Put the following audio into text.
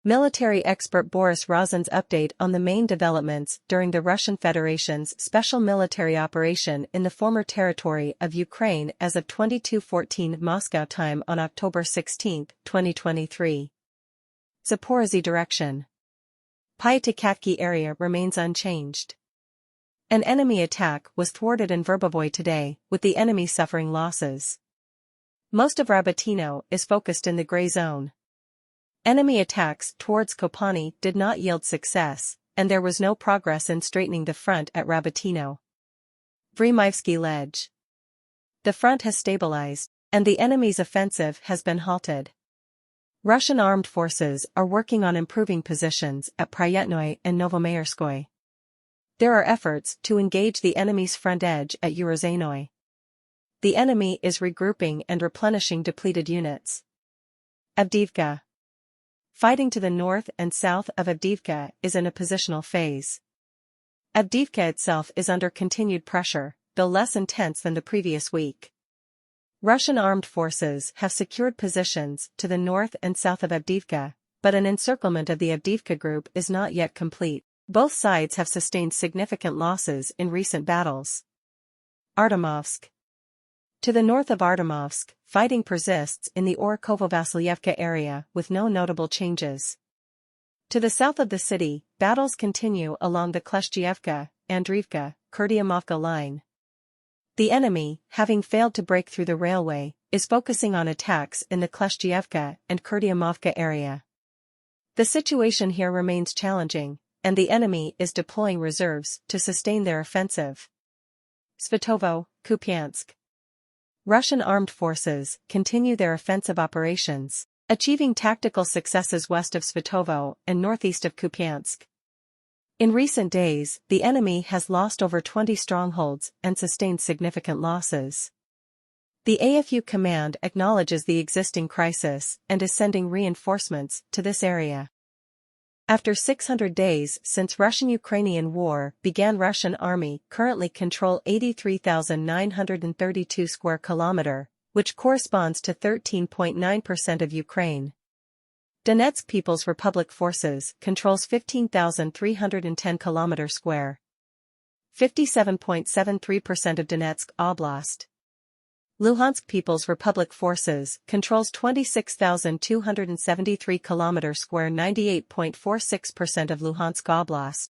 Military expert Boris Rozin's update on the main developments during the Russian Federation's special military operation in the former territory of Ukraine as of 22:14 Moscow time on October 16, 2023. Zaporozhye direction. Pyatikavky area remains unchanged. An enemy attack was thwarted in Verbovoy today, with the enemy suffering losses. Most of Rabotino is focused in the gray zone. Enemy attacks towards Kopani did not yield success, and there was no progress in straightening the front at Rabotino. Vremivsky Ledge. The front has stabilized, and the enemy's offensive has been halted. Russian armed forces are working on improving positions at Pryatnoy and Novomayorskoye. There are efforts to engage the enemy's front edge at Urozhainoy. The enemy is regrouping and replenishing depleted units. Avdiivka. Fighting to the north and south of Avdiivka is in a positional phase. Avdiivka itself is under continued pressure, though less intense than the previous week. Russian armed forces have secured positions to the north and south of Avdiivka, but an encirclement of the Avdiivka group is not yet complete. Both sides have sustained significant losses in recent battles. Artemovsk. To the north of Artemovsk, fighting persists in the Orkovo-Vasilyevka area with no notable changes. To the south of the city, battles continue along the Kleshchievka, Andriivka, Kurdiamovka line. The enemy, having failed to break through the railway, is focusing on attacks in the Kleshchievka and Kurdiamovka area. The situation here remains challenging, and the enemy is deploying reserves to sustain their offensive. Svetovo, Kupiansk. Russian armed forces continue their offensive operations, achieving tactical successes west of Svetovo and northeast of Kupiansk. In recent days, the enemy has lost over 20 strongholds and sustained significant losses. The AFU command acknowledges the existing crisis and is sending reinforcements to this area. After 600 days since Russian-Ukrainian War began, Russian army currently control 83,932 square kilometer, which corresponds to 13.9% of Ukraine. Donetsk People's Republic Forces controls 15,310 kilometer square. 57.73% of Donetsk Oblast. Luhansk People's Republic Forces controls 26,273 km², 98.46% of Luhansk Oblast.